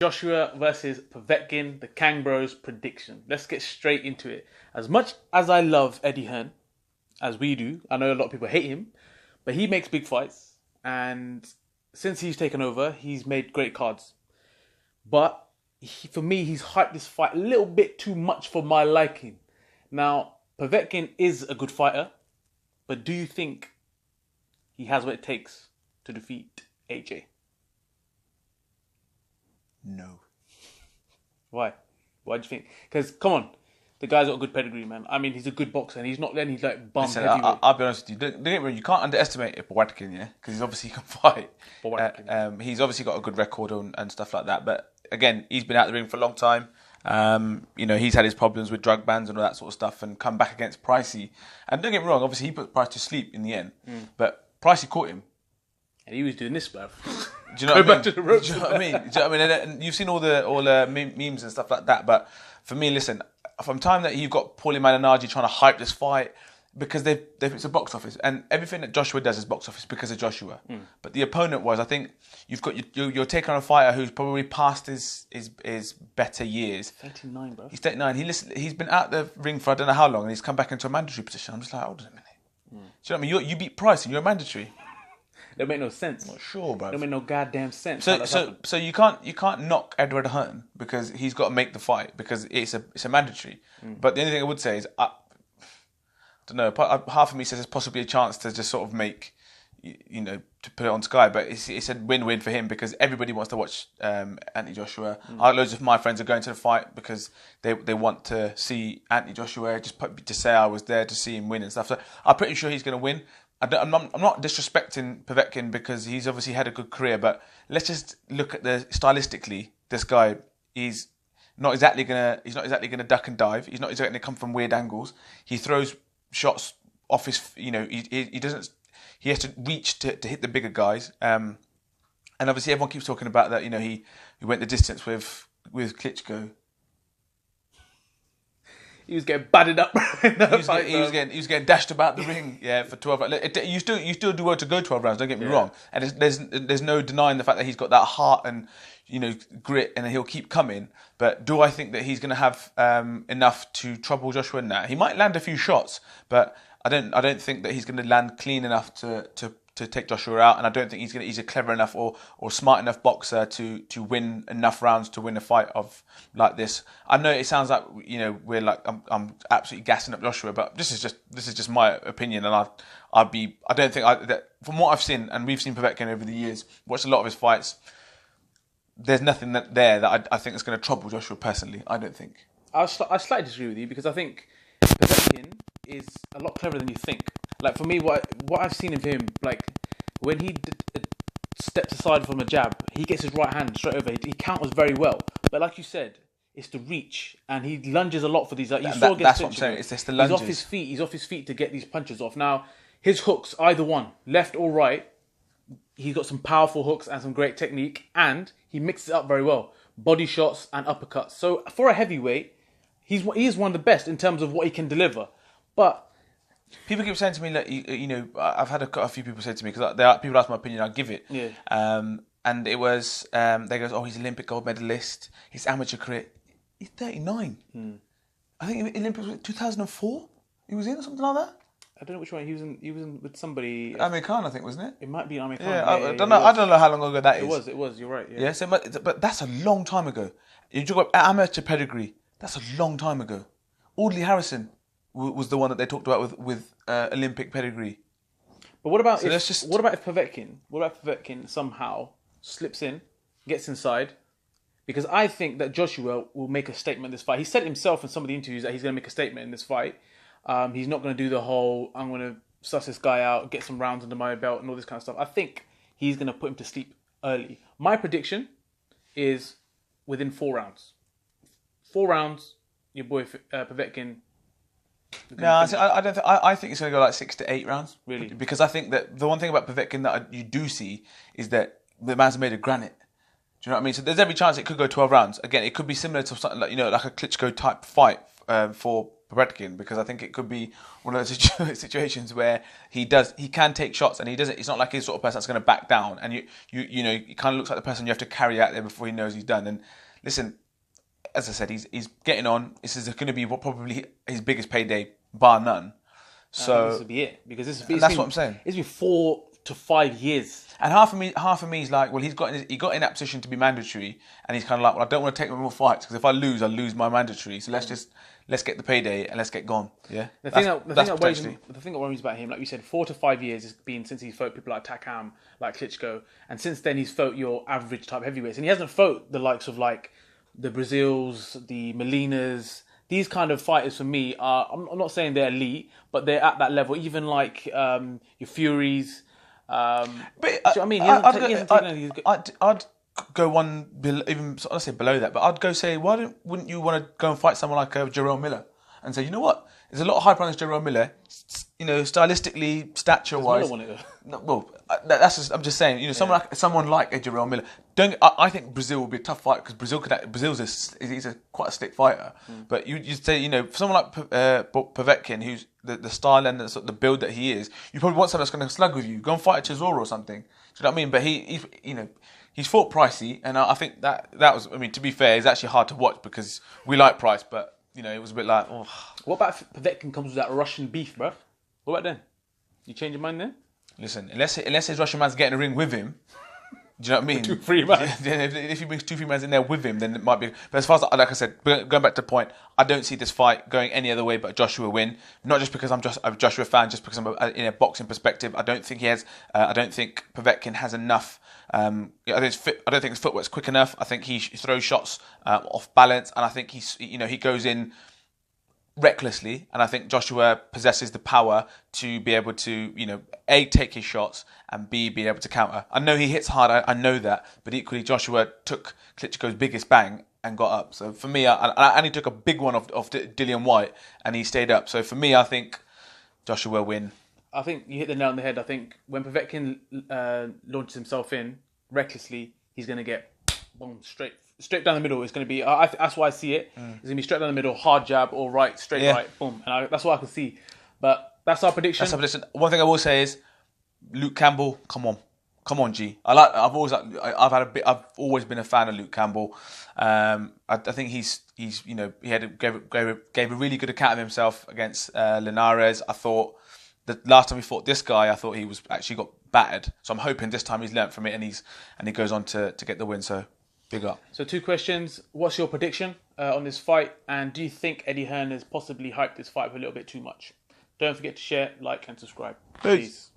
Joshua versus Povetkin, the KangBros prediction. Let's get straight into it. As much as I love Eddie Hearn, as we do, I know a lot of people hate him, but he makes big fights. And since he's taken over, he's made great cards. But for me, he's hyped this fight a little bit too much for my liking. Now, Povetkin is a good fighter, but do you think he has what it takes to defeat AJ? No. Why? Why do you think? Because, come on, the guy's got a good pedigree, man. I mean, he's a good boxer, and he's not then he's like bum heavyweight. I'll be honest with you. Don't get me wrong, you can't underestimate Povetkin, yeah? Because he can fight. He's obviously got a good record and stuff like that. But again, he's been out of the ring for a long time. He's had his problems with drug bans and all that sort of stuff and come back against Pricey. And don't get me wrong, obviously he put Price to sleep in the end. But Pricey caught him. And he was doing this, bruv. Do you know what I mean? And you've seen all the memes and stuff like that. But for me, listen, from time that you've got Paulie Malignaggi trying to hype this fight, because it's a box office, and everything that Joshua does is box office because of Joshua. But the opponent was, I think, you're taking on a fighter who's probably past his better years. 39, bro. He's 39. He's been out the ring for I don't know how long, and he's come back into a mandatory position. I'm just like, hold on a minute. Do you know what I mean? You beat Price and you're a mandatory. Don't make no sense. I'm not sure, bro. Don't make no goddamn sense. So you can't knock Edward Hearn because he's got to make the fight because it's a mandatory. But the only thing I would say is I don't know. Half of me says there's possibly a chance to just sort of make, to put it on Sky, but it's a win-win for him because everybody wants to watch Anthony Joshua. Loads of my friends are going to the fight because they want to see Anthony Joshua, to say I was there to see him win and stuff. So I'm pretty sure he's going to win. I'm not disrespecting Povetkin because he's obviously had a good career, but let's just look at stylistically. This guy, he's not exactly gonna duck and dive. He's not exactly gonna come from weird angles. He throws shots off his. He doesn't. He has to reach to hit the bigger guys. And obviously everyone keeps talking about that. He went the distance with Klitschko. He was getting battered up. He was getting dashed about the ring, for 12 rounds. You still do well to go 12 rounds. Don't get me wrong. And there's no denying the fact that he's got that heart and grit, and he'll keep coming. But do I think that he's going to have enough to trouble Joshua in that? He might land a few shots, but I don't think that he's going to land clean enough to take Joshua out, and I don't think he's a clever enough or smart enough boxer to win enough rounds to win a fight like this. I know it sounds like we're like I'm absolutely gassing up Joshua, but this is just my opinion, and I don't think that from what I've seen, and we've seen Povetkin over the years, watched a lot of his fights. There's nothing there that I think is going to trouble Joshua personally. I don't think. I slightly disagree with you because I think Povetkin is a lot cleverer than you think. Like for me, what I've seen of him, like when he steps aside from a jab, he gets his right hand straight over. He counters very well. But like you said, it's the reach, and he lunges a lot for these. That's what I'm saying. It's just the lunges. He's off his feet to get these punches off. Now his hooks, either one, left or right, he's got some powerful hooks and some great technique, and he mixes it up very well. Body shots and uppercuts. So for a heavyweight, he is one of the best in terms of what he can deliver. But people keep saying to me, like, I've had a few people say to me, because people ask my opinion, I give it. Yeah. And it was, they goes, he's Olympic gold medalist, his amateur career. He's 39. I think Olympics was 2004. He was in or something like that. I don't know which one. He was in with somebody. Amir Khan, I think, wasn't it? It might be Amir Khan. Yeah, I don't know. I don't know how long ago that is. It was. You're right. Yeah. So, but that's a long time ago. You talk about amateur pedigree. That's a long time ago. Audley Harrison was the one that they talked about with Olympic pedigree. But what about if Povetkin somehow slips in, gets inside? Because I think that Joshua will make a statement in this fight. He said himself in some of the interviews that he's going to make a statement in this fight. He's not going to do the whole, I'm going to suss this guy out, get some rounds under my belt and all this kind of stuff. I think he's going to put him to sleep early. My prediction is within 4 rounds. 4 rounds, your boy Povetkin. No, I don't. I think it's going to go like 6 to 8 rounds. Really? Because I think that the one thing about Povetkin that you do see is that the man's made of granite. Do you know what I mean? So there's every chance it could go 12 rounds. Again, it could be similar to something like like a Klitschko type fight for Povetkin, because I think it could be one of those situations where he can take shots, and he doesn't. It's not like he's the sort of person that's going to back down, and you know, he kind of looks like the person you have to carry out there before he knows he's done. And listen, as I said, he's getting on. This is going to be probably his biggest payday, bar none. So this would be it, because that's what I'm saying. It's been 4 to 5 years. And half of me is like, well, he got in that position to be mandatory, and he's kind of like, well, I don't want to take more fights, because if I lose my mandatory. So let's get the payday and let's get gone. Yeah. The thing that worries about him, like you said, 4 to 5 years has been since he's fought people like Takam, like Klitschko, and since then he's fought your average type heavyweights, and he hasn't fought the likes of like the Brazils, the Molinas. These kind of fighters for me are, I'm not saying they're elite, but they're at that level. Even like your Furies. But do you know what I mean? I'd go one even I say below that, but I'd go say, wouldn't you want to go and fight someone like Jarrell Miller and say, you know what? There's a lot of hype on this Jarrell Miller, you know, stylistically, stature-wise. I'm just saying, you know, someone like a Jarrell Miller. I think Brazil will be a tough fight, because Brazil's he's quite a slick fighter. But you say, you know, someone like Povetkin, who's the style and the build that he is, you probably want someone that's going to slug with you. Go and fight a Chisora or something. Do you know what I mean? But he's fought Pricey, and I think that was, I mean, to be fair, it's actually hard to watch because we like Price, but you know, it was a bit like, oh. What about if Povetkin comes with that Russian beef, bruv? What about then? You change your mind then? Listen, unless his Russian man's getting a ring with him, do you know what I mean? 2 free man. If he brings 2 free men in there with him, then it might be. But as far as, like I said, going back to the point, I don't see this fight going any other way but a Joshua win. Not just because I'm just a Joshua fan, just because I'm in a boxing perspective. I don't think he has. I don't think Povetkin has enough. I don't think his footwork's quick enough. I think he throws shots off balance, and I think he goes in recklessly, and I think Joshua possesses the power to be able to, you know, A, take his shots, and B, be able to counter. I know he hits hard, I know that, but equally Joshua took Klitschko's biggest bang and got up. So for me, and he took a big one off Dillian White, and he stayed up. So for me, I think Joshua win. I think you hit the nail on the head. I think when Povetkin launches himself in recklessly, he's going to get boom, straight down the middle. It's going to be, that's why I see it. It's going to be straight down the middle, hard jab or right, straight right, boom. And that's what I can see. But that's our prediction. One thing I will say is, Luke Campbell, come on, G. I've always been a fan of Luke Campbell. I think he's you know, gave a really good account of himself against Linares. I thought the last time he fought this guy, I thought he was actually got battered. So I'm hoping this time he's learnt from it and he goes on to get the win. So big up. So 2 questions. What's your prediction on this fight? And do you think Eddie Hearn has possibly hyped this fight a little bit too much? Don't forget to share, like and subscribe. Peace.